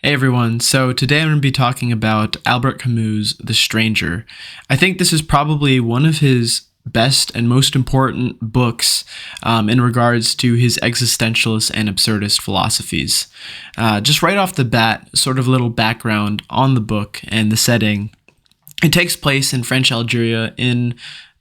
Hey everyone, so today I'm going to be talking about Albert Camus' The Stranger. I think this is probably one of his best and most important books in regards to his existentialist and absurdist philosophies. Just right off the bat, sort of a little background on the book and the setting. It takes place in French Algeria in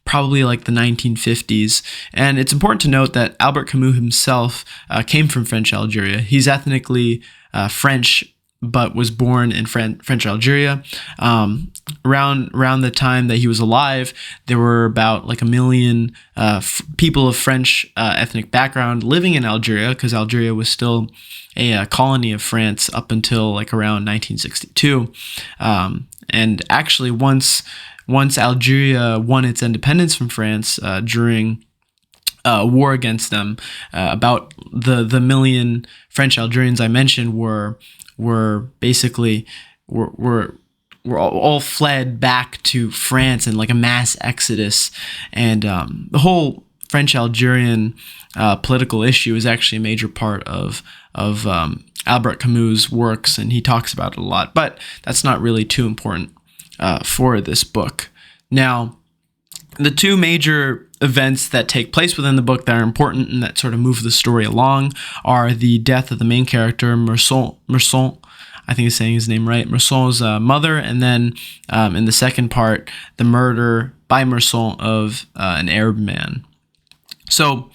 probably like the 1950s. And it's important to note that Albert Camus himself came from French Algeria. He's ethnically French, but was born in French Algeria. Around the time that he was alive, there were about like a million people of French ethnic background living in Algeria, because Algeria was still a colony of France up until like around 1962. And actually, once Algeria won its independence from France during war against them, about the million French Algerians I mentioned were basically all fled back to France in like a mass exodus, and the whole French Algerian political issue is actually a major part of Albert Camus' works, and he talks about it a lot. But that's not really too important for this book. Now, the two major events that take place within the book that are important and that sort of move the story along are the death of the main character, Mersault, I think I'm saying his name right, Mersault's mother, and then in the second part, the murder by Mersault of an Arab man. So,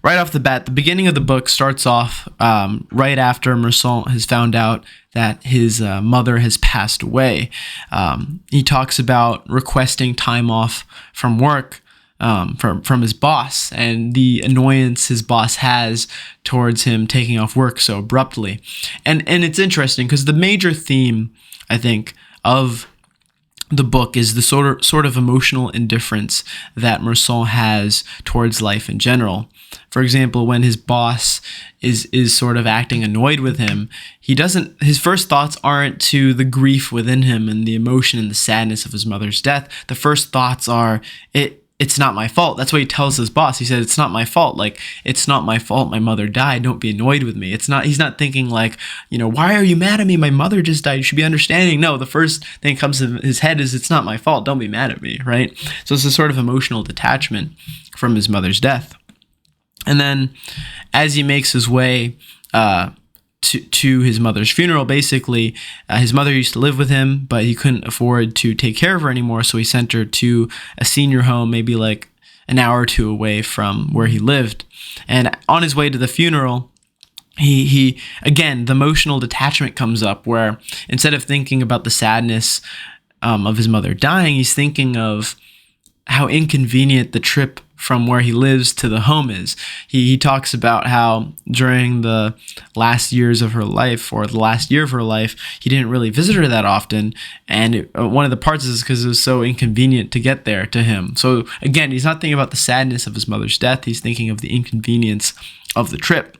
right off the bat, the beginning of the book starts off right after Mersault has found out that his mother has passed away. He talks about requesting time off from work from his boss, and the annoyance his boss has towards him taking off work so abruptly. And it's interesting because the major theme, I think, of the book is the sort of emotional indifference that Mersault has towards life in general. For example, when his boss is sort of acting annoyed with him, his first thoughts aren't to the grief within him and the emotion and the sadness of his mother's death. The first thoughts are, it's not my fault. That's what he tells his boss. He said, it's not my fault. Like, it's not my fault my mother died. Don't be annoyed with me. He's not thinking like, why are you mad at me? My mother just died. You should be understanding. No, the first thing that comes to his head is, it's not my fault. Don't be mad at me, right? So it's a sort of emotional detachment from his mother's death. And then as he makes his way to his mother's funeral, basically, his mother used to live with him, but he couldn't afford to take care of her anymore, so he sent her to a senior home, maybe like an hour or two away from where he lived. And on his way to the funeral, he again, the emotional detachment comes up, where instead of thinking about the sadness of his mother dying, he's thinking of how inconvenient the trip from where he lives to the home is. He talks about how during the last years of her life, or the last year of her life, he didn't really visit her that often, and one of the parts is because it was so inconvenient to get there to him. So again, he's not thinking about the sadness of his mother's death, he's thinking of the inconvenience of the trip.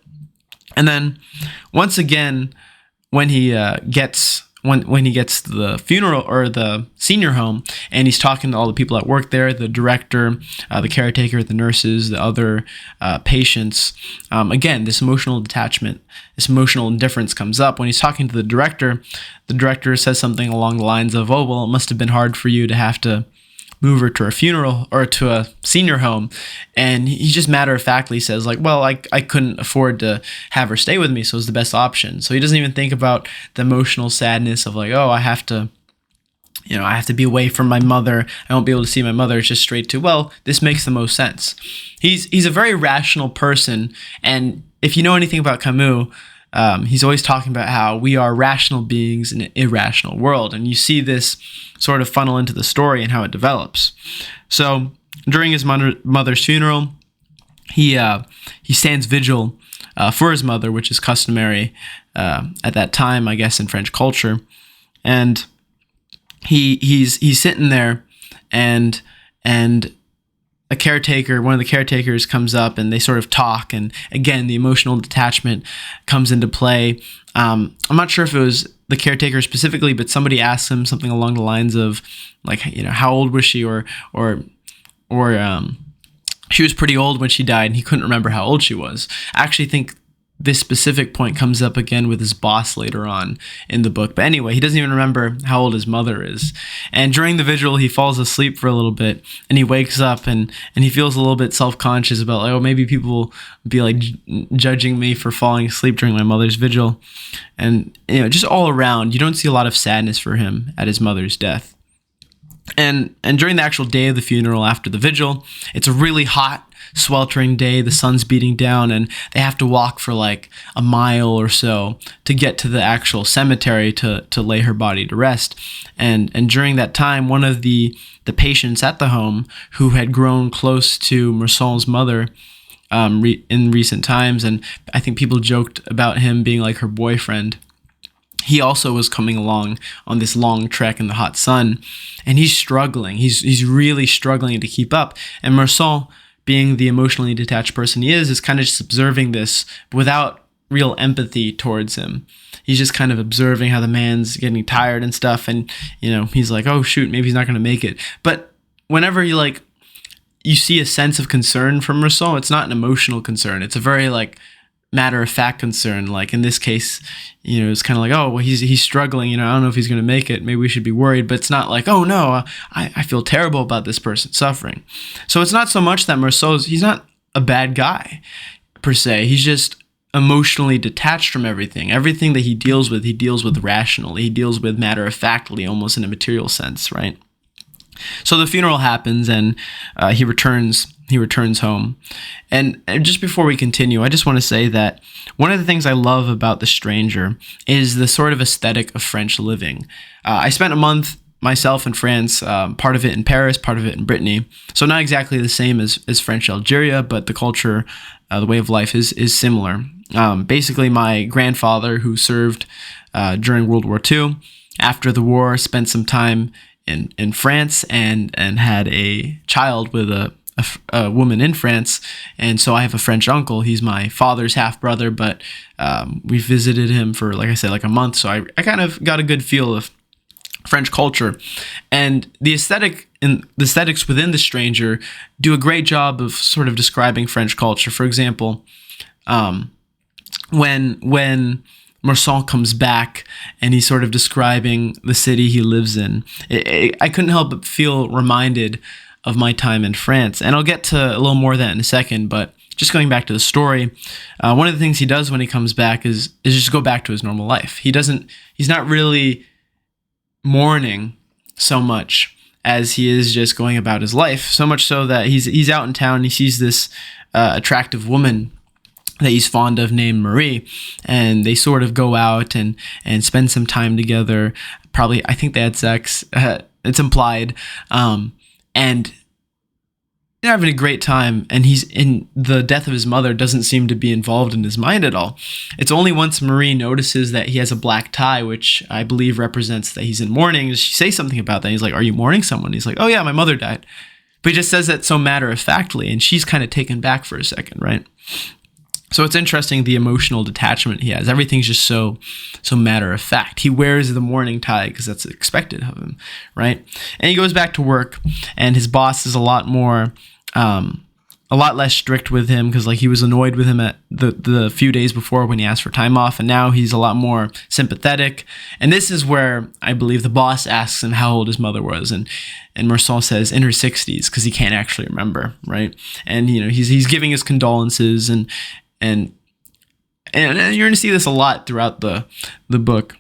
And then once again, when he gets to the funeral or the senior home, and he's talking to all the people that work there, the director, the caretaker, the nurses, the other patients, again, this emotional detachment, this emotional indifference comes up. When he's talking to the director says something along the lines of, oh, well, it must have been hard for you to have to move her to a funeral or to a senior home. And he just matter-of-factly says, like, well, I couldn't afford to have her stay with me, so it's the best option. So he doesn't even think about the emotional sadness of like, oh, I have to be away from my mother. I won't be able to see my mother. It's just straight to, well, this makes the most sense. He's a very rational person. And if you know anything about Camus, he's always talking about how we are rational beings in an irrational world. And you see this sort of funnel into the story and how it develops. So during his mother's funeral, he stands vigil for his mother, which is customary at that time, I guess, in French culture. And he's sitting there, and one of the caretakers comes up, and they sort of talk, and again, the emotional detachment comes into play. I'm not sure if it was the caretaker specifically, but somebody asked him something along the lines of, like, how old was she, or she was pretty old when she died, and he couldn't remember how old she was. I actually think this specific point comes up again with his boss later on in the book. But anyway, he doesn't even remember how old his mother is. And during the vigil, he falls asleep for a little bit, and he wakes up and he feels a little bit self-conscious about, like, oh, maybe people will be like judging me for falling asleep during my mother's vigil. And, you know, just all around, you don't see a lot of sadness for him at his mother's death. And during the actual day of the funeral after the vigil, it's a really hot, sweltering day. The sun's beating down, and they have to walk for like a mile or so to get to the actual cemetery to lay her body to rest. And during that time, one of the patients at the home, who had grown close to Mersault's mother in recent times, and I think people joked about him being like her boyfriend, he also was coming along on this long trek in the hot sun, and he's struggling. He's really struggling to keep up. And Mersault, being the emotionally detached person he is kind of just observing this without real empathy towards him. He's just kind of observing how the man's getting tired and stuff, and, you know, he's like, oh shoot, maybe he's not going to make it. But whenever you see a sense of concern from Mersault, it's not an emotional concern. It's a very matter-of-fact concern. Like in this case, you know, it's kind of like, oh, well, he's struggling, you know, I don't know if he's going to make it, maybe we should be worried. But it's not like, oh no, I feel terrible about this person suffering. So it's not so much that he's not a bad guy per se. He's just emotionally detached from everything that he deals with rationally. He deals with matter-of-factly, almost in a material sense, right? So the funeral happens, and he returns home. And just before we continue, I just want to say that one of the things I love about The Stranger is the sort of aesthetic of French living. I spent a month myself in France, part of it in Paris, part of it in Brittany. So not exactly the same as French Algeria, but the culture, the way of life is similar. Basically, my grandfather, who served during World War II, after the war, spent some time in France and had a child with a woman in France. And so I have a French uncle. He's my father's half brother, but we visited him for, like I said, like a month. So I kind of got a good feel of French culture, and the aesthetics within The Stranger do a great job of sort of describing French culture. For example, when Mersault comes back and he's sort of describing the city he lives in, I couldn't help but feel reminded of my time in France. And I'll get to a little more of that in a second, but just going back to the story, one of the things he does when he comes back is just go back to his normal life. He's not really mourning so much as he is just going about his life, so much so that he's out in town and he sees this attractive woman that he's fond of named Marie, and they sort of go out and spend some time together. Probably, I think they had sex. It's implied. And they're having a great time, and the death of his mother doesn't seem to be involved in his mind at all. It's only once Marie notices that he has a black tie, which I believe represents that he's in mourning. She says something about that. He's like, are you mourning someone? He's like, oh yeah, my mother died. But he just says that so matter-of-factly, and she's kind of taken back for a second, right? So it's interesting, the emotional detachment he has. Everything's just so matter-of-fact. He wears the mourning tie because that's expected of him, right? And he goes back to work, and his boss is a lot less strict with him, because he was annoyed with him at the few days before when he asked for time off, and now he's a lot more sympathetic. And this is where I believe the boss asks him how old his mother was, and Mersault says in her 60s, because he can't actually remember, right? And you know, he's giving his condolences, and you're going to see this a lot throughout the book.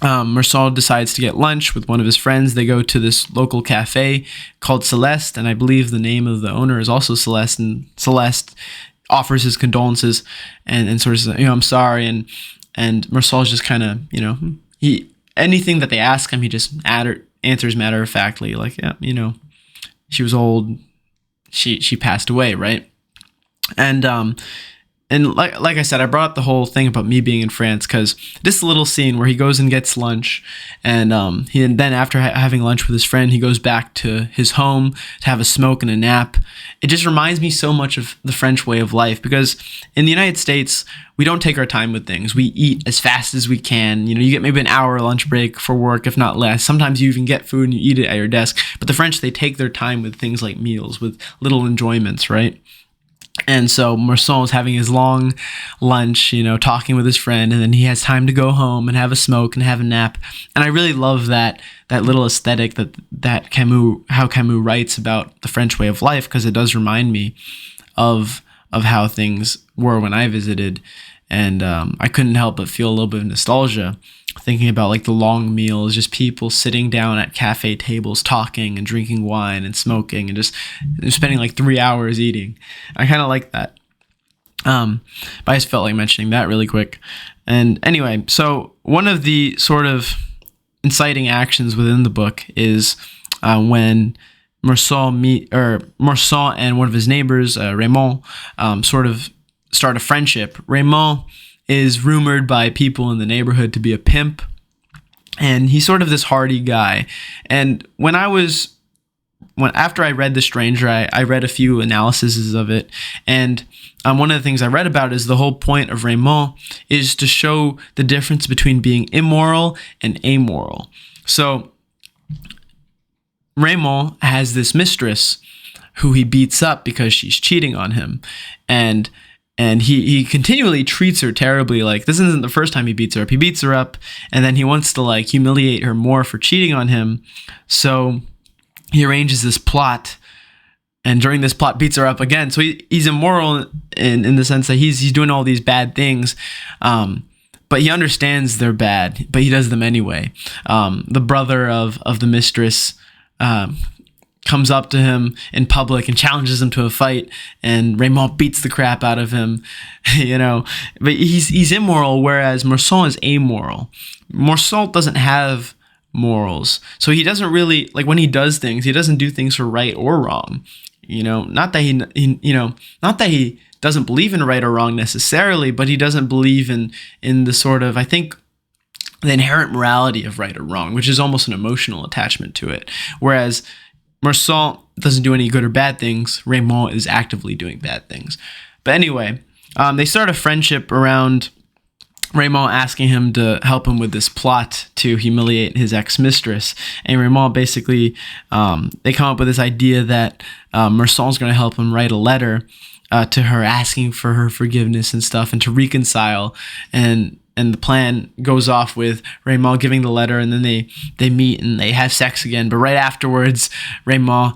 Mersault decides to get lunch with one of his friends. They go to this local cafe called Celeste, and I believe the name of the owner is also Celeste, and Celeste offers his condolences and sort of says, I'm sorry, and Mersault's just kind of, anything that they ask him, he just answers matter-of-factly, like, yeah, she was old, she passed away, right? And like I said, I brought up the whole thing about me being in France because this little scene where he goes and gets lunch, and then after having lunch with his friend, he goes back to his home to have a smoke and a nap. It just reminds me so much of the French way of life, because in the United States, we don't take our time with things. We eat as fast as we can. You get maybe an hour lunch break for work, if not less. Sometimes you even get food and you eat it at your desk. But the French, they take their time with things like meals, with little enjoyments, right? And so Mersault is having his long lunch, talking with his friend, and then he has time to go home and have a smoke and have a nap. And I really love that little aesthetic that Camus, how Camus writes about the French way of life, because it does remind me of how things were when I visited. And I couldn't help but feel a little bit of nostalgia thinking about like the long meals, just people sitting down at cafe tables talking and drinking wine and smoking and just spending like 3 hours eating. I kind of like that. But I just felt like mentioning that really quick. And anyway, so one of the sort of inciting actions within the book is when Mersault and one of his neighbors, Raymond, sort of start a friendship. Raymond is rumored by people in the neighborhood to be a pimp, and he's sort of this hardy guy. And after I read The Stranger, I read a few analyses of it, and one of the things I read about is the whole point of Raymond is to show the difference between being immoral and amoral. So Raymond has this mistress who he beats up because she's cheating on him, and he continually treats her terribly. Like, this isn't the first time he beats her up. He beats her up, and then he wants to like humiliate her more for cheating on him. So he arranges this plot, and during this plot beats her up again. So he's immoral in the sense that he's doing all these bad things, but he understands they're bad, but he does them anyway. The brother of the mistress comes up to him in public and challenges him to a fight, and Raymond beats the crap out of him, But he's immoral, whereas Mersault is amoral. Mersault doesn't have morals, so he doesn't really, like, when he does things, he doesn't do things for right or wrong. Not that he doesn't believe in right or wrong necessarily, but he doesn't believe in the sort of, I think, the inherent morality of right or wrong, which is almost an emotional attachment to it. Whereas Mersault doesn't do any good or bad things. Raymond is actively doing bad things. But anyway, they start a friendship around Raymond asking him to help him with this plot to humiliate his ex-mistress. And Raymond basically, they come up with this idea that Mersault's going to help him write a letter to her asking for her forgiveness and stuff, and to reconcile. And the plan goes off with Raymond giving the letter, and then they meet and they have sex again. But right afterwards, Raymond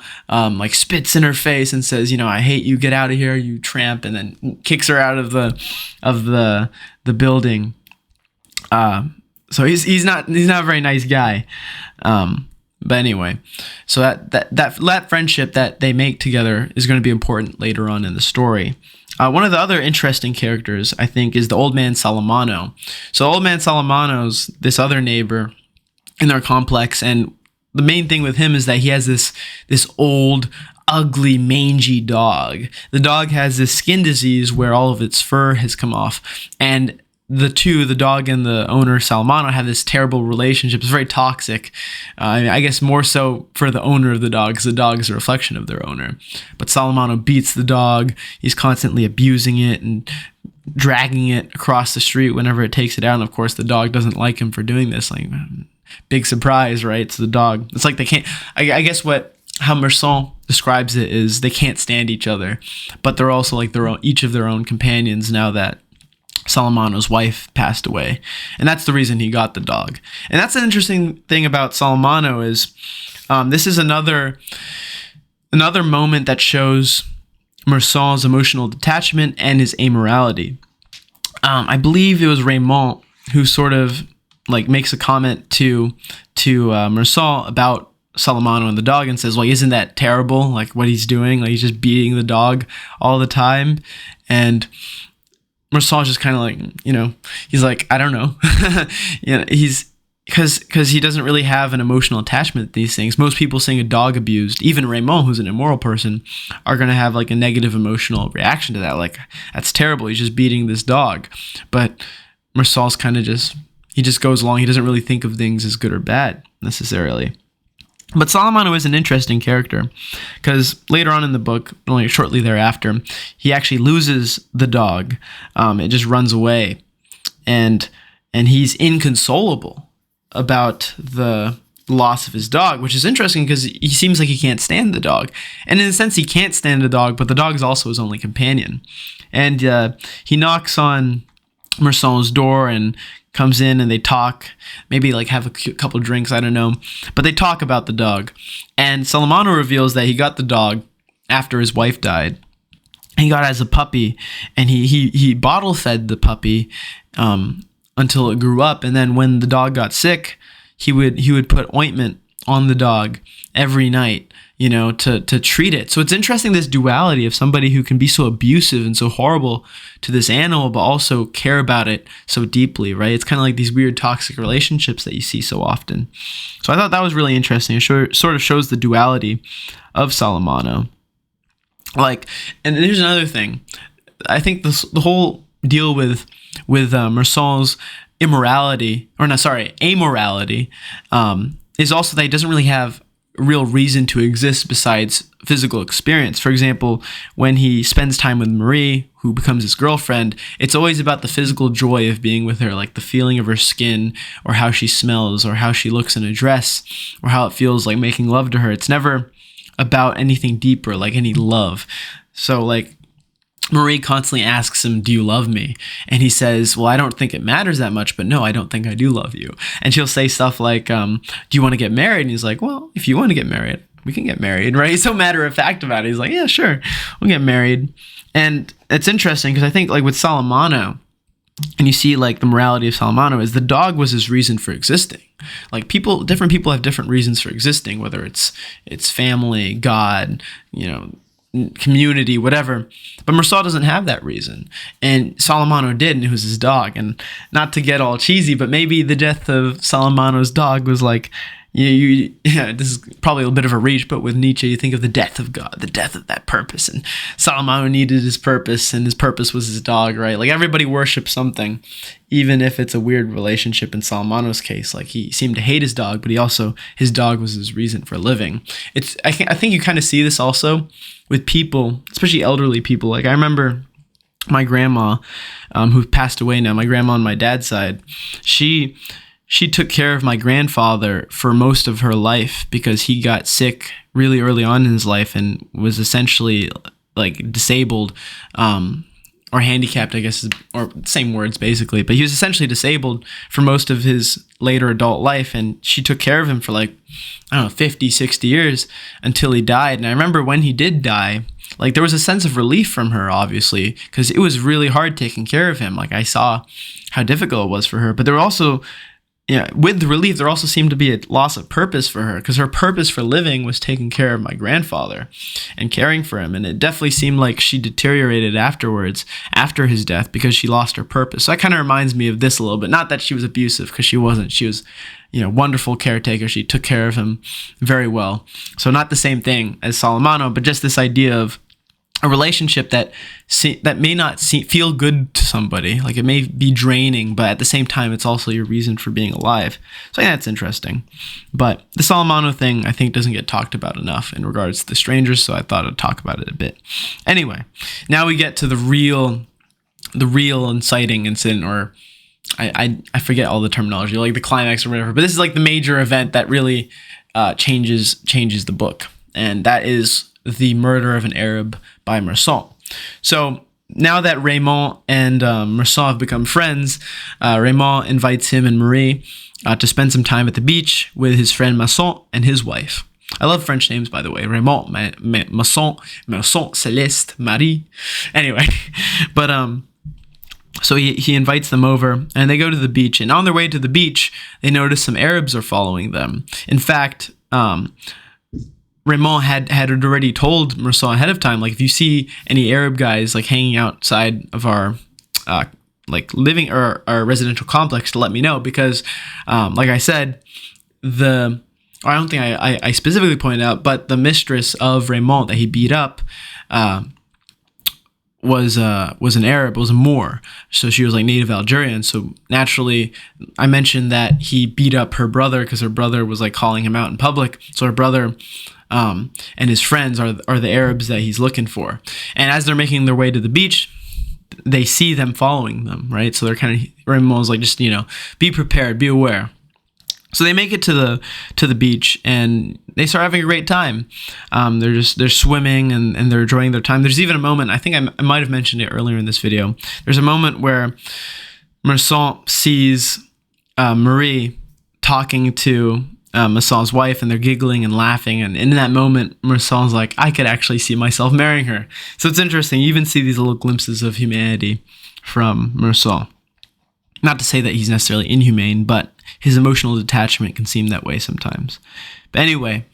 spits in her face and says, I hate you, get out of here, you tramp, and then kicks her out of the building. So he's not a very nice guy. But anyway, so that friendship that they make together is going to be important later on in the story. One of the other interesting characters, I think, is the old man Salamano. So old man Salamano's this other neighbor in their complex, and the main thing with him is that he has this old, ugly, mangy dog. The dog has this skin disease where all of its fur has come off, and the dog and the owner, Salamano, have this terrible relationship. It's very toxic. I guess more so for the owner of the dog, because the dog is a reflection of their owner. But Salamano beats the dog. He's constantly abusing it and dragging it across the street whenever it takes it out. And of course, the dog doesn't like him for doing this. Like, big surprise, right? It's the dog. It's like they can't. I guess how Mersault describes it is they can't stand each other, but they're also like each of their own companions now that Salamano's wife passed away. And that's the reason he got the dog. And that's an interesting thing about Salamano is this is another moment that shows Mersault's emotional detachment and his amorality. I believe it was Raymond who sort of like makes a comment to Mersault about Salamano and the dog and says, well, isn't that terrible? Like what he's doing, like he's just beating the dog all the time. And Mersault's just kind of like, he's like, I don't know. He's because he doesn't really have an emotional attachment to these things. Most people seeing a dog abused, even Raymond, who's an immoral person, are going to have like a negative emotional reaction to that. Like, that's terrible. He's just beating this dog. But Mersault's kind of he just goes along. He doesn't really think of things as good or bad necessarily. But Salamano is an interesting character because later on in the book, only shortly thereafter, he actually loses the dog. It just runs away, and he's inconsolable about the loss of his dog, which is interesting because he seems like he can't stand the dog. And in a sense, he can't stand the dog, but the dog is also his only companion. And he knocks on Mersault's door and comes in, and they talk, maybe like have a couple drinks, I don't know. But they talk about the dog. And Salamano reveals that he got the dog after his wife died. He got it as a puppy, and he bottle fed the puppy until it grew up. And then when the dog got sick, he would put ointment on the dog every night, to treat it. So it's interesting, this duality of somebody who can be so abusive and so horrible to this animal, but also care about it so deeply, right? It's kind of like these weird toxic relationships that you see so often. So I thought that was really interesting. It sort of shows the duality of Salamano. And here's another thing. I think the whole deal with Mersault's amorality, is also that he doesn't really have a real reason to exist besides physical experience. For example, when he spends time with Marie, who becomes his girlfriend, it's always about the physical joy of being with her, like the feeling of her skin, or how she smells, or how she looks in a dress, or how it feels like making love to her. It's never about anything deeper, like any love. So Marie constantly asks him, "Do you love me?" And he says, "Well, I don't think it matters that much, but no, I don't think I do love you." And she'll say stuff like, "Do you want to get married?" And he's like, "Well, if you want to get married, we can get married," right? He's so matter of fact about it. He's like, "Yeah, sure, we'll get married." And it's interesting because I think with Salamano, and you see the morality of Salamano is the dog was his reason for existing. Different people have different reasons for existing, whether it's family, God, community, whatever. But Mersault doesn't have that reason, and Salamano did, and it was his dog. And not to get all cheesy, but maybe the death of Salamano's dog was this is probably a bit of a reach, but with Nietzsche, you think of the death of God, the death of that purpose. And Salamano needed his purpose, and his purpose was his dog, right? Everybody worships something, even if it's a weird relationship. In Salamano's case, he seemed to hate his dog, but his dog was his reason for living. I think you kind of see this also with people, especially elderly people. I remember my grandma, who passed away now, my grandma on my dad's side, she took care of my grandfather for most of her life because he got sick really early on in his life and was essentially disabled, or handicapped, I guess, or same words basically, but he was essentially disabled for most of his later adult life. And she took care of him for 50, 60 years until he died. And I remember when he did die, there was a sense of relief from her, obviously, because it was really hard taking care of him. I saw how difficult it was for her, but there were also, with the relief, there also seemed to be a loss of purpose for her, because her purpose for living was taking care of my grandfather and caring for him. And it definitely seemed like she deteriorated afterwards, after his death, because she lost her purpose. So that kind of reminds me of this a little bit. Not that she was abusive, because she wasn't. She was, wonderful caretaker. She took care of him very well. So not the same thing as Salamano, but just this idea of a relationship that may not feel good to somebody. It may be draining, but at the same time, it's also your reason for being alive. So I think that's interesting. But the Salamano thing, I think, doesn't get talked about enough in regards to the strangers, so I thought I'd talk about it a bit. Anyway, now we get to the real inciting incident, or I forget all the terminology, the climax or whatever, but this is the major event that really changes the book, and that is the murder of an Arab by Mersault. So now that Raymond and Mersault have become friends, Raymond invites him and Marie to spend some time at the beach with his friend Mersault and his wife. I love French names, by the way. Raymond, Mersault, Céleste, Marie. Anyway, but so he invites them over, and they go to the beach. And on their way to the beach, they notice some Arabs are following them. In fact, Raymond had already told Mersault ahead of time, if you see any Arab guys hanging outside of our living or our residential complex, to let me know, because I said, I don't think I specifically pointed out, but the mistress of Raymond that he beat up was an Arab, was a Moor. So she was native Algerian. So naturally, I mentioned that he beat up her brother because her brother was calling him out in public. So her brother and his friends are the Arabs that he's looking for. And as they're making their way to the beach, they see them following them, right? So they're kind of, Raymond's just, be prepared, be aware. So they make it to the beach, and they start having a great time. They're swimming, and they're enjoying their time. There's even a moment, I think I might have mentioned it earlier in this video. There's a moment where Mersault sees Marie talking to Mersault's wife, and they're giggling and laughing. And in that moment, Mersault's like, I could actually see myself marrying her. So it's interesting. You even see these little glimpses of humanity from Mersault. Not to say that he's necessarily inhumane, but his emotional detachment can seem that way sometimes. But anyway,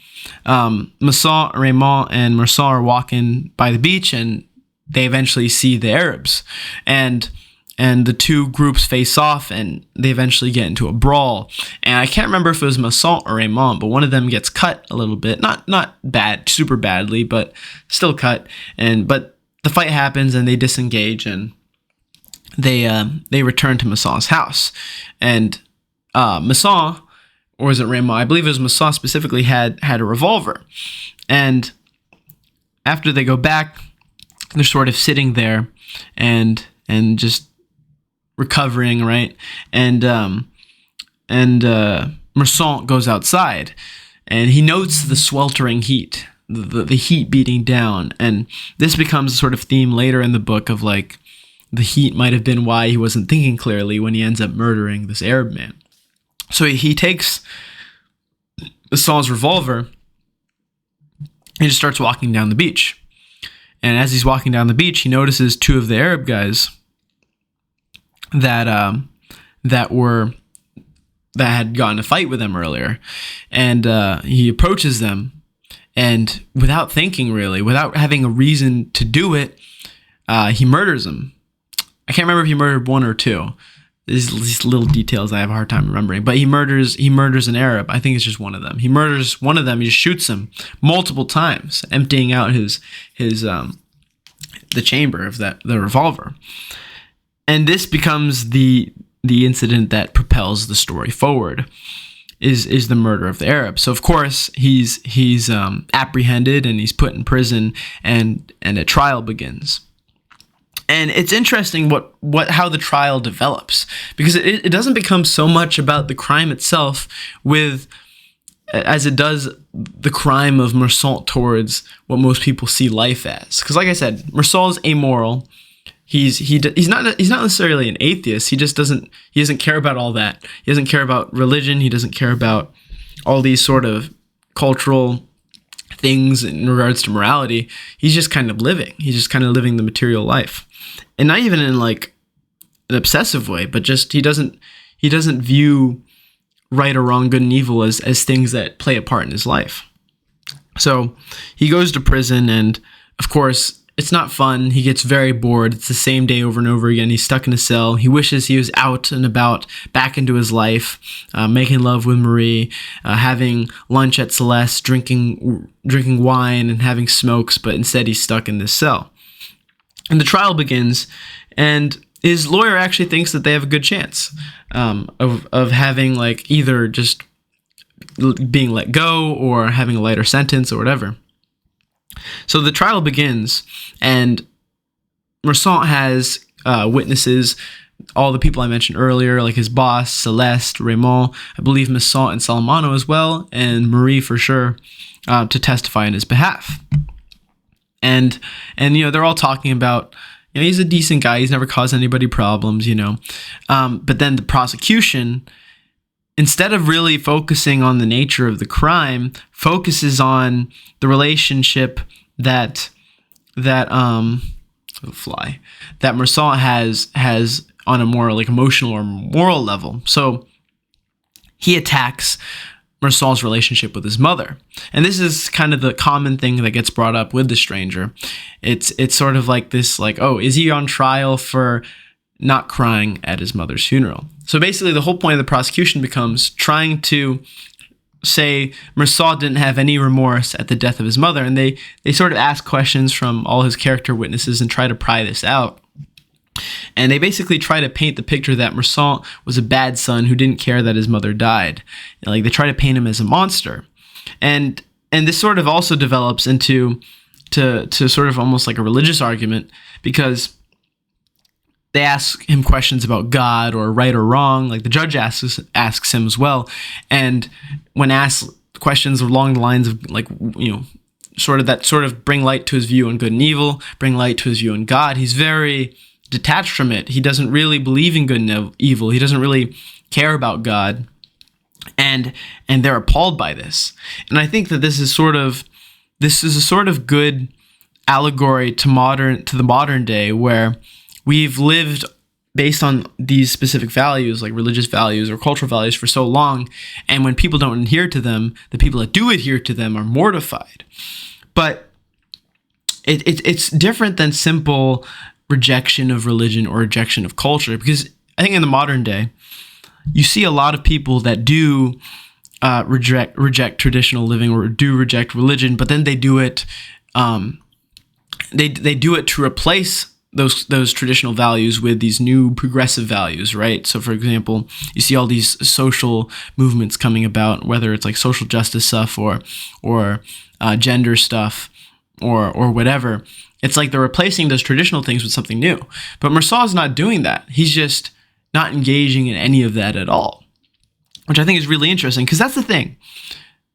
Mersault, Raymond, and Mersault are walking by the beach, and they eventually see the Arabs. And the two groups face off, and they eventually get into a brawl. And I can't remember if it was Mersault or Raymond, but one of them gets cut a little bit. Not bad, super badly, but still cut. But the fight happens, and they disengage, and they return to Mersault's house. And Mersault, or was it Raymond? I believe it was Mersault specifically, had a revolver. And after they go back, they're sort of sitting there and just recovering, right? And Mersault goes outside, and he notes the sweltering heat, the heat beating down. And this becomes a sort of theme later in the book of like, the heat might have been why he wasn't thinking clearly when he ends up murdering this Arab man. So he takes Mersault's revolver and just starts walking down the beach. And as he's walking down the beach, he notices two of the Arab guys that had gotten a fight with him earlier. And he approaches them, and without thinking really, without having a reason to do it, he murders them. I can't remember if he murdered one or two. These little details I have a hard time remembering. But he murders an Arab. I think it's just one of them. He murders one of them. He just shoots him multiple times, emptying out his the chamber of the revolver. And this becomes the incident that propels the story forward. Is the murder of the Arab. So of course he's apprehended, and he's put in prison, and a trial begins. And it's interesting how the trial develops, because it doesn't become so much about the crime itself as it does the crime of Mersault towards what most people see life as. Because like I said, Mersault is amoral. He's not necessarily an atheist. He doesn't care about all that. He doesn't care about religion. He doesn't care about all these sort of cultural things in regards to morality. He's just kind of living. He's just kind of living the material life. And not even in like an obsessive way, but just he doesn't view right or wrong, good and evil as things that play a part in his life. So he goes to prison, and of course it's not fun. He gets very bored. It's the same day over and over again. He's stuck in a cell. He wishes he was out and about, back into his life, making love with Marie, having lunch at Celeste, drinking wine and having smokes, but instead he's stuck in this cell. And the trial begins, and his lawyer actually thinks that they have a good chance of having like either just being let go or having a lighter sentence or whatever. So the trial begins, and Mersault has witnesses, all the people I mentioned earlier, like his boss, Celeste, Raymond, I believe Mersault and Salamano as well, and Marie for sure, to testify on his behalf. And they're all talking about, he's a decent guy, he's never caused anybody problems, but then the prosecution, instead of really focusing on the nature of the crime, focuses on the relationship that Mersault has on a more like emotional or moral level. So he attacks Mersault's relationship with his mother. And this is kind of the common thing that gets brought up with the stranger. It's sort of like this, like, oh, is he on trial for not crying at his mother's funeral? So basically the whole point of the prosecution becomes trying to say Mersault didn't have any remorse at the death of his mother. And they sort of ask questions from all his character witnesses and try to pry this out. And they basically try to paint the picture that Mersault was a bad son who didn't care that his mother died. Like, they try to paint him as a monster. And this sort of also develops into to sort of almost like a religious argument, because they ask him questions about God or right or wrong, like the judge asks him as well. And when asked questions along the lines of like, sort of bring light to his view on good and evil, bring light to his view on God, he's very detached from it. He doesn't really believe in good and evil. He doesn't really care about God. And they're appalled by this. And I think that this is a sort of good allegory to the modern day, where we've lived based on these specific values, like religious values or cultural values, for so long, and when people don't adhere to them, the people that do adhere to them are mortified. But it's different than simple rejection of religion or rejection of culture, because I think in the modern day, you see a lot of people that do reject traditional living or do reject religion, but then they do it. They do it to replace those traditional values with these new progressive values, right? So, for example, you see all these social movements coming about, whether it's like social justice stuff or gender stuff or whatever. It's like they're replacing those traditional things with something new. But Mersault is not doing that. He's just not engaging in any of that at all, which I think is really interesting, because that's the thing.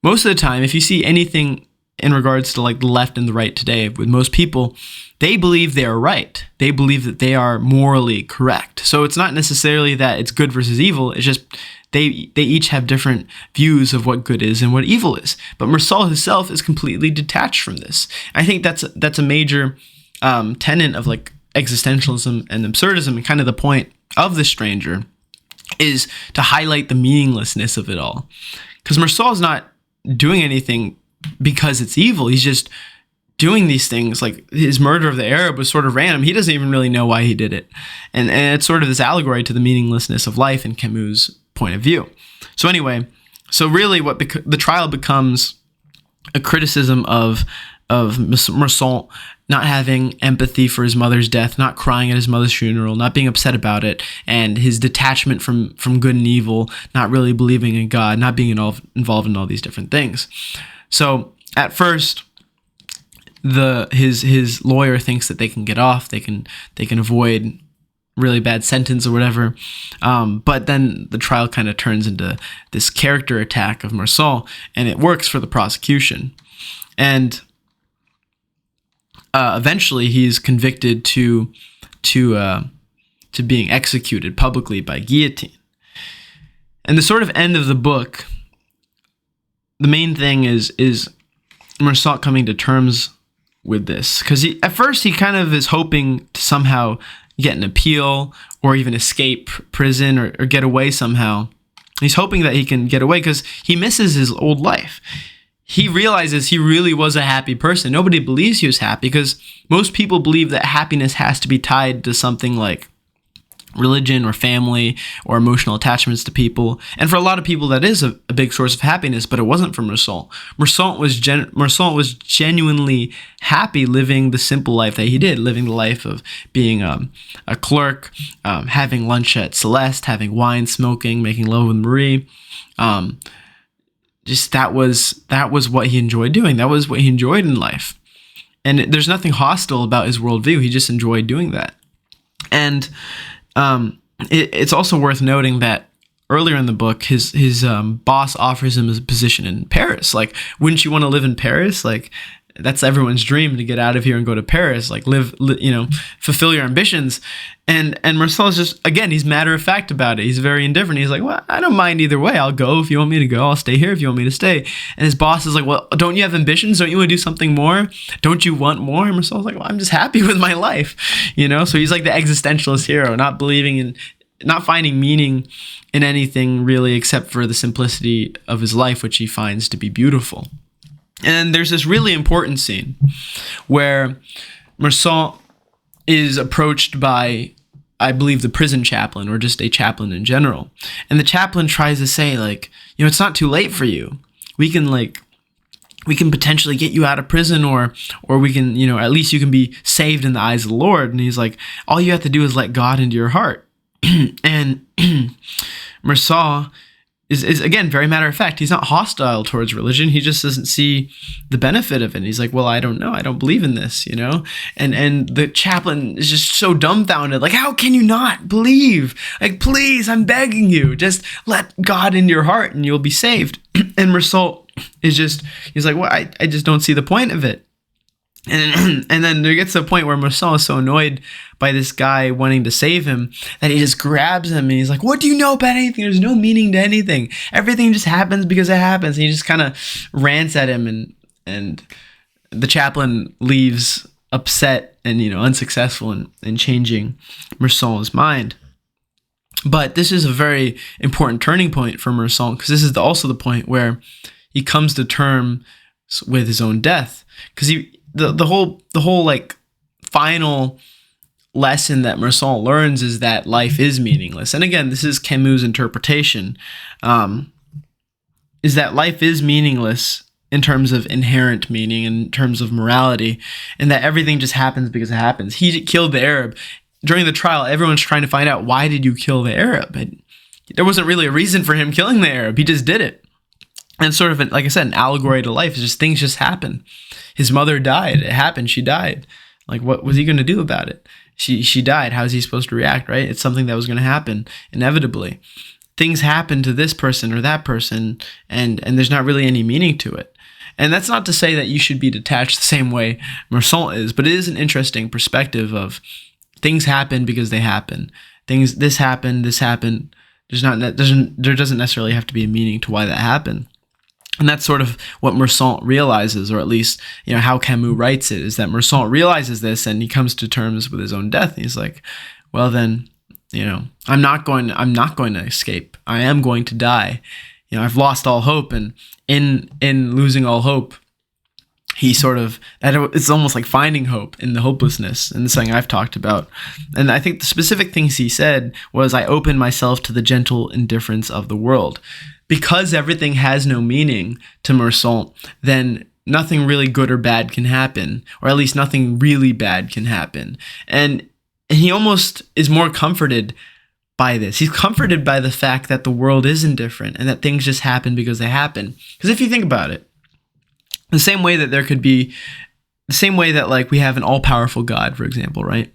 Most of the time, if you see anything in regards to like the left and the right today, with most people, they believe they are right. They believe that they are morally correct. So it's not necessarily that it's good versus evil. It's just they each have different views of what good is and what evil is. But Mersault himself is completely detached from this. I think that's a major tenet of like existentialism and absurdism, and kind of the point of The Stranger is to highlight the meaninglessness of it all. Because Mersault is not doing anything because it's evil. He's just doing these things. Like his murder of the Arab was sort of random. He doesn't even really know why he did it. And it's sort of this allegory to the meaninglessness of life in Camus' point of view. So anyway, really what the trial becomes a criticism of Mersault not having empathy for his mother's death, not crying at his mother's funeral, not being upset about it, and his detachment from good and evil, not really believing in God, not being involved in all these different things. So at first, his lawyer thinks that they can get off, they can avoid really bad sentence or whatever, but then the trial kind of turns into this character attack of Mersault, and it works for the prosecution. And eventually, he's convicted to being executed publicly by guillotine. And the sort of end of the book, the main thing is Mersault coming to terms with this, because at first he kind of is hoping to somehow get an appeal or even escape prison or get away somehow. He's hoping that he can get away because he misses his old life. He realizes he really was a happy person. Nobody believes he was happy, because most people believe that happiness has to be tied to something like religion or family or emotional attachments to people. And for a lot of people, that is a big source of happiness, but it wasn't for Mersault. Mersault was genuinely happy living the simple life that he did, living the life of being a clerk, having lunch at Celeste, having wine, smoking, making love with Marie. Just that was what he enjoyed doing. That was what he enjoyed in life. And there's nothing hostile about his worldview. He just enjoyed doing that. And it's also worth noting that earlier in the book, his boss offers him a position in Paris. Like, wouldn't you want to live in Paris? Like, that's everyone's dream, to get out of here and go to Paris, like fulfill your ambitions. And Mersault is just, again, he's matter of fact about it. He's very indifferent. He's like, well, I don't mind either way. I'll go if you want me to go. I'll stay here if you want me to stay. And his boss is like, well, don't you have ambitions? Don't you want to do something more? Don't you want more? And Mersault's like, well, I'm just happy with my life, So he's like the existentialist hero, not finding meaning in anything really except for the simplicity of his life, which he finds to be beautiful. And there's this really important scene where Mersault is approached by, I believe, the prison chaplain, or just a chaplain in general. And the chaplain tries to say, like, it's not too late for you. We can potentially get you out of prison, or we can, at least you can be saved in the eyes of the Lord. And he's like, all you have to do is let God into your heart. And Mersault is again very matter of fact. He's not hostile towards religion. He just doesn't see the benefit of it. And he's like, well, I don't know. I don't believe in this, you know? And the chaplain is just so dumbfounded. Like, how can you not believe? Like, please, I'm begging you, just let God in your heart and you'll be saved. And Mersault is just, he's like, well, I just don't see the point of it. And then there gets to a point where Mersault is so annoyed by this guy wanting to save him that he just grabs him and he's like, what do you know about anything? There's no meaning to anything. Everything just happens because it happens. And he just kind of rants at him, and the chaplain leaves upset and, you know, unsuccessful in changing Mersault's mind. But this is a very important turning point for Mersault, because this is also the point where he comes to terms with his own death, because the whole like final lesson that Mersault learns is that life is meaningless. And again, this is Camus' interpretation, is that life is meaningless in terms of inherent meaning, in terms of morality, and that everything just happens because it happens. He killed the Arab. During the trial, everyone's trying to find out, why did you kill the Arab? And there wasn't really a reason for him killing the Arab. He just did it. And sort of, like I said, an allegory to life. It's just things just happen. His mother died. It happened. She died. Like, what was he going to do about it? She died. How is he supposed to react, right? It's something that was going to happen inevitably. Things happen to this person or that person, and there's not really any meaning to it. And that's not to say that you should be detached the same way Mersault is, but it is an interesting perspective of things happen because they happen. This happened. There doesn't necessarily have to be a meaning to why that happened. And that's sort of what Mersault realizes, or at least, you know, how Camus writes it, is that Mersault realizes this and he comes to terms with his own death. And he's like, well then, you know, I'm not going to escape. I am going to die. You know, I've lost all hope. And in losing all hope, he sort of, it's almost like finding hope in the hopelessness. And this thing I've talked about. And I think the specific things he said was, I open myself to the gentle indifference of the world. Because everything has no meaning to Mersault, then nothing really good or bad can happen, or at least nothing really bad can happen. And he almost is more comforted by this. He's comforted by the fact that the world is indifferent and that things just happen because they happen. Because if you think about it, the same way that like we have an all-powerful God, for example, right?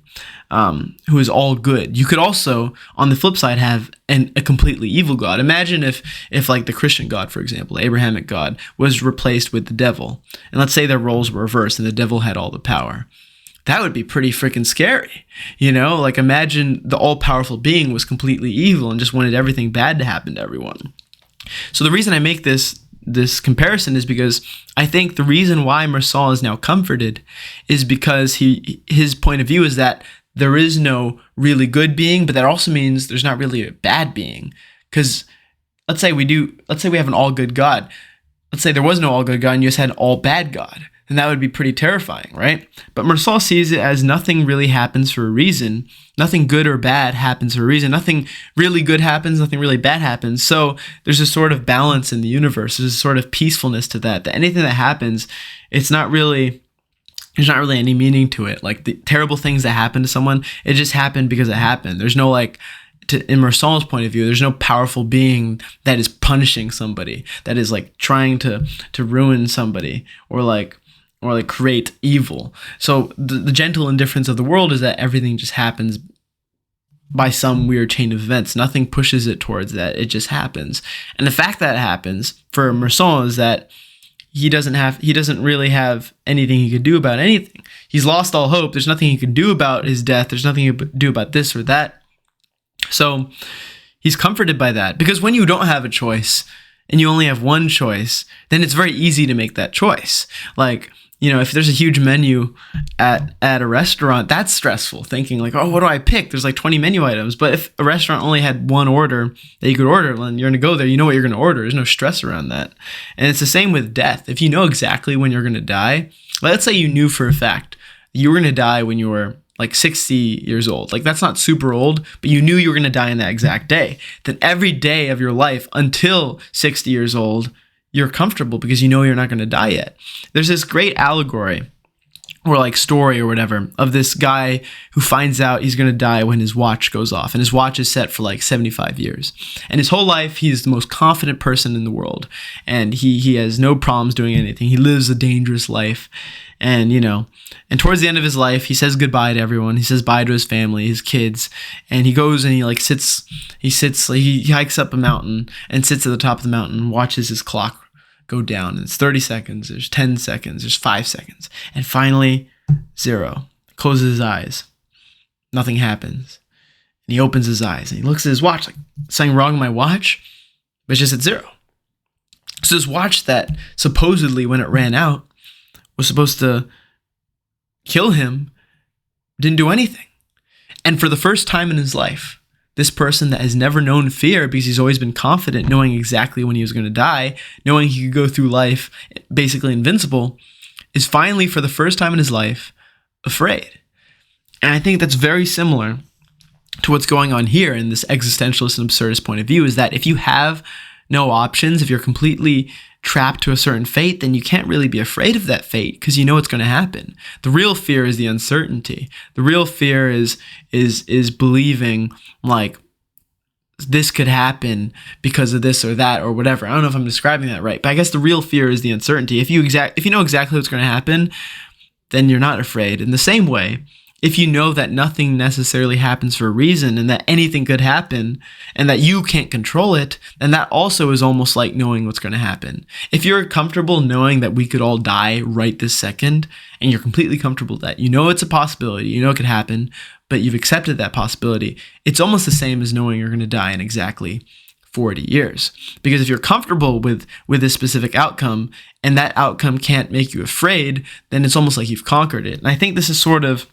Who is all good. You could also, on the flip side, have a completely evil God. Imagine if like the Christian God, for example, the Abrahamic God, was replaced with the devil. And let's say their roles were reversed and the devil had all the power. That would be pretty freaking scary. You know, like imagine the all-powerful being was completely evil and just wanted everything bad to happen to everyone. So the reason I make this comparison is because I think the reason why Mersault is now comforted is because his point of view is that there is no really good being, but that also means there's not really a bad being. Because let's say we have an all good God. Let's say there was no all good God and you just had an all bad God. And that would be pretty terrifying, right? But Mersault sees it as nothing really happens for a reason. Nothing good or bad happens for a reason. Nothing really good happens, nothing really bad happens. So there's a sort of balance in the universe. There's a sort of peacefulness to that anything that happens, there's not really any meaning to it. Like the terrible things that happen to someone, it just happened because it happened. There's no in Mersault's point of view, there's no powerful being that is punishing somebody, that is like trying to ruin somebody or create evil. So the gentle indifference of the world is that everything just happens by some weird chain of events. Nothing pushes it towards that. It just happens. And the fact that it happens for Mersault is that he doesn't really have anything he could do about anything. He's lost all hope. There's nothing he can do about his death. There's nothing he can do about this or that. So he's comforted by that, because when you don't have a choice and you only have one choice, then it's very easy to make that choice. Like, you know, if there's a huge menu at a restaurant, that's stressful, thinking like, oh, what do I pick? There's like 20 menu items. But if a restaurant only had one order that you could order, then you're going to go there. You know what you're going to order. There's no stress around that. And it's the same with death. If you know exactly when you're going to die, let's say you knew for a fact you were going to die when you were like 60 years old. Like that's not super old, but you knew you were going to die in that exact day. Then every day of your life until 60 years old, you're comfortable because you know you're not going to die yet. There's this great allegory or like story or whatever of this guy who finds out he's going to die when his watch goes off, and his watch is set for like 75 years, and his whole life he's the most confident person in the world, and he has no problems doing anything. He lives a dangerous life, and and towards the end of his life he says goodbye to everyone. He says bye to his family, his kids, and he goes and he hikes up a mountain and sits at the top of the mountain and watches his clock go down. And it's 30 seconds, there's 10 seconds, there's 5 seconds, and finally 0. Closes his eyes, nothing happens, and he opens his eyes and he looks at his watch, like, something wrong with my watch? But it's just at 0. So this watch that supposedly when it ran out was supposed to kill him didn't do anything. And for the first time in his life, this person that has never known fear because he's always been confident, knowing exactly when he was going to die, knowing he could go through life basically invincible, is finally, for the first time in his life, afraid. And I think that's very similar to what's going on here in this existentialist and absurdist point of view, is that if you have no options, if you're completely trapped to a certain fate, then you can't really be afraid of that fate because you know it's going to happen. The real fear is the uncertainty. The real fear is believing like this could happen because of this or that or whatever. I don't know if I'm describing that right, but I guess the real fear is the uncertainty. If you know exactly what's going to happen, then you're not afraid. In the same way, if you know that nothing necessarily happens for a reason and that anything could happen and that you can't control it, then that also is almost like knowing what's going to happen. If you're comfortable knowing that we could all die right this second, and you're completely comfortable that you know it's a possibility, you know it could happen, but you've accepted that possibility, it's almost the same as knowing you're going to die in exactly 40 years. Because if you're comfortable with this specific outcome and that outcome can't make you afraid, then it's almost like you've conquered it. And I think this is sort of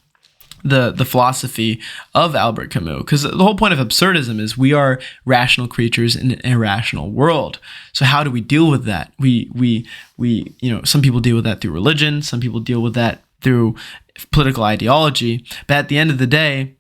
the philosophy of Albert Camus, because the whole point of absurdism is we are rational creatures in an irrational world. So how do we deal with that? We some people deal with that through religion, some people deal with that through political ideology, but at the end of the day,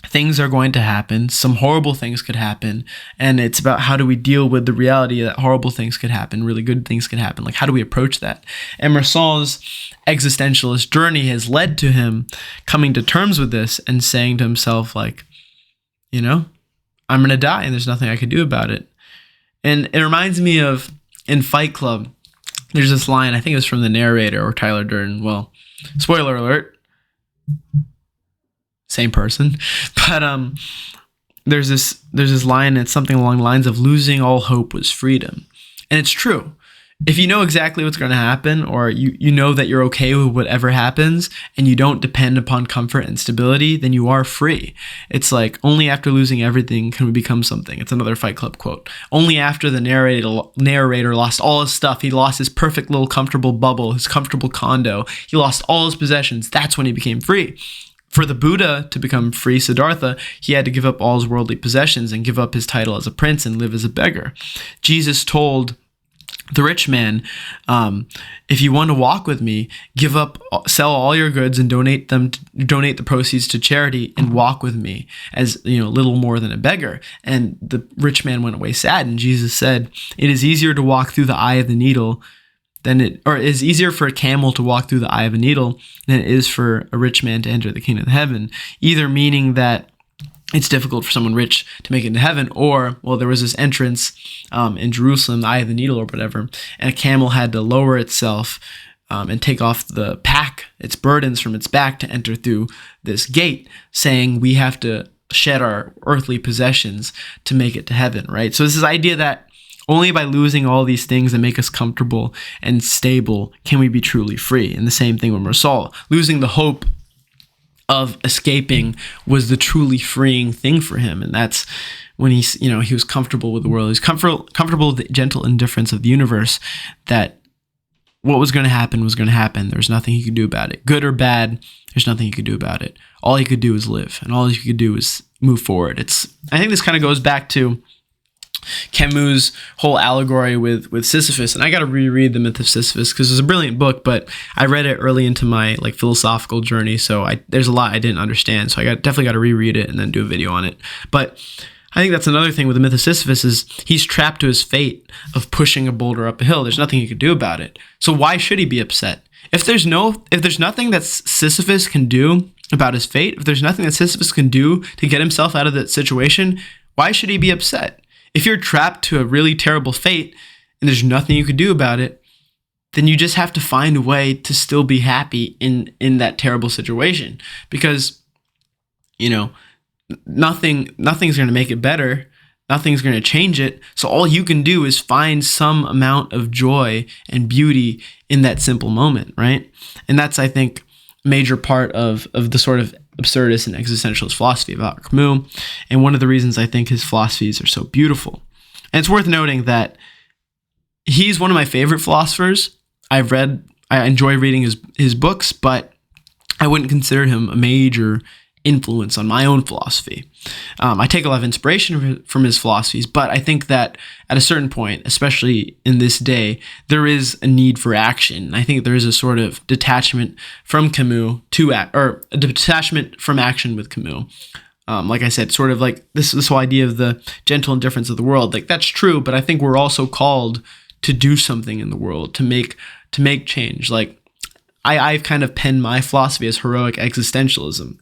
things are going to happen. Some horrible things could happen, and it's about how do we deal with the reality that horrible things could happen, really good things could happen. Like, how do we approach that? And Mersault's existentialist journey has led to him coming to terms with this and saying to himself, like, I'm going to die, and there's nothing I could do about it. And it reminds me of, in Fight Club, there's this line, I think it was from the narrator or Tyler Durden. Well, spoiler alert, same person, but there's this line, it's something along the lines of losing all hope was freedom. And it's true. If you know exactly what's going to happen, or you know that you're okay with whatever happens and you don't depend upon comfort and stability, then you are free. It's like only after losing everything can we become something. It's another Fight Club quote. Only after the narrator lost all his stuff, he lost his perfect little comfortable bubble, his comfortable condo, he lost all his possessions, that's when he became free. For the Buddha to become free, Siddhartha, he had to give up all his worldly possessions and give up his title as a prince and live as a beggar. Jesus told the rich man, if you want to walk with me, sell all your goods and donate the proceeds to charity and walk with me as, little more than a beggar. And the rich man went away sad. And Jesus said, it is easier to walk through the eye of the needle it is easier for a camel to walk through the eye of a needle than it is for a rich man to enter the kingdom of heaven. Either meaning that it's difficult for someone rich to make it into heaven, or, well, there was this entrance in Jerusalem, the eye of the needle or whatever, and a camel had to lower itself and take off its burdens from its back to enter through this gate, saying we have to shed our earthly possessions to make it to heaven, right? So it's this idea that only by losing all these things that make us comfortable and stable can we be truly free. And the same thing with Mersault. Losing the hope of escaping was the truly freeing thing for him. And that's when he was comfortable with the world. He was comfortable with the gentle indifference of the universe, that what was going to happen was going to happen. There's nothing he could do about it. Good or bad, there's nothing he could do about it. All he could do is live, and all he could do is move forward. I think this kind of goes back to Camus' whole allegory with Sisyphus, and I got to reread The Myth of Sisyphus because it's a brilliant book, but I read it early into my philosophical journey, so there's a lot I didn't understand, so I definitely got to reread it and then do a video on it. But I think that's another thing with the myth of Sisyphus is he's trapped to his fate of pushing a boulder up a hill. There's nothing he could do about it. So why should he be upset? If there's nothing that Sisyphus can do about his fate, if there's nothing that Sisyphus can do to get himself out of that situation, why should he be upset? If you're trapped to a really terrible fate and there's nothing you could do about it, then you just have to find a way to still be happy in that terrible situation. Because, you know, nothing's going to make it better. Nothing's going to change it. So all you can do is find some amount of joy and beauty in that simple moment, right? And that's, I think, a major part of the sort of absurdist and existentialist philosophy about Camus, and one of the reasons I think his philosophies are so beautiful. And it's worth noting that he's one of my favorite philosophers. I enjoy reading his books, but I wouldn't consider him a major influence on my own philosophy. I take a lot of inspiration from his philosophies, but I think that at a certain point, especially in this day, there is a need for action. I think there is a sort of detachment from Camus or a detachment from action with Camus. Like I said, sort of like this whole idea of the gentle indifference of the world. Like that's true, but I think we're also called to do something in the world, to make change. Like I've kind of penned my philosophy as heroic existentialism.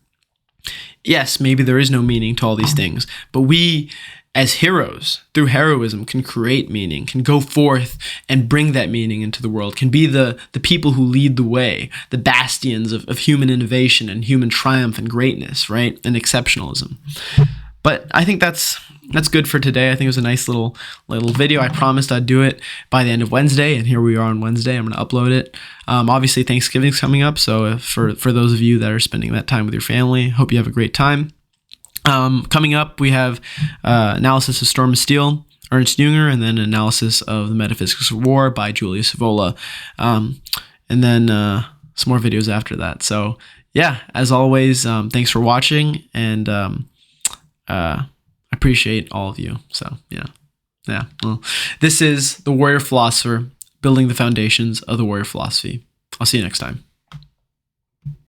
Yes, maybe there is no meaning to all these things, but we as heroes, through heroism, can create meaning, can go forth and bring that meaning into the world, can be the people who lead the way, the bastions of human innovation and human triumph and greatness, right? And exceptionalism. But I think that's good for today. I think it was a nice little video. I promised I'd do it by the end of Wednesday, and here we are on Wednesday. I'm going to upload it. Obviously, Thanksgiving's coming up, so for those of you that are spending that time with your family, hope you have a great time. Coming up, we have analysis of Storm of Steel, Ernst Jünger, and then analysis of the Metaphysics of War by Julius Evola, and then some more videos after that. So yeah, as always, thanks for watching, and I appreciate all of you. So yeah. Well, this is the Warrior Philosopher, building the foundations of the Warrior Philosophy. I'll see you next time.